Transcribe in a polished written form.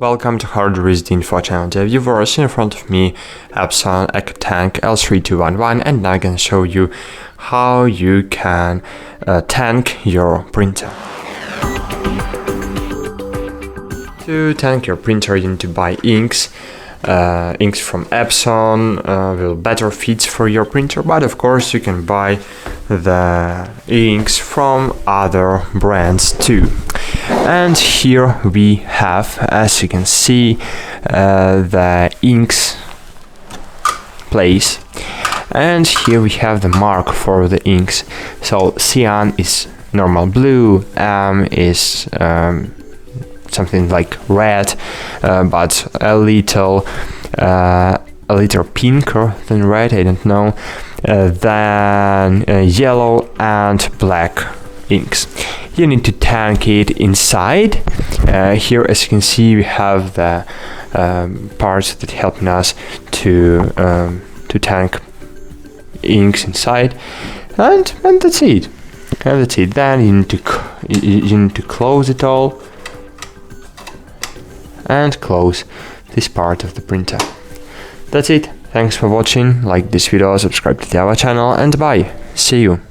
Welcome to HardReset.Info channel. Dear viewers, in front of me Epson EcoTank L3211, and now I'm going to show you how you can tank your printer. To tank your printer, you need to buy inks. Inks from Epson will better fit for your printer, but of course you can buy the inks from other brands too. And here we have, as you can see, the inks place, and here we have the mark for the inks. So cyan is normal blue, M is something like red, but a little pinker than red, I don't know, then yellow and black inks. You need to tank it inside. Here, as you can see, we have the parts that help us to tank inks inside, and that's it. And that's it. Then you need to close it all and close this part of the printer. That's it. Thanks for watching. Like this video, subscribe to our channel, and bye. See you.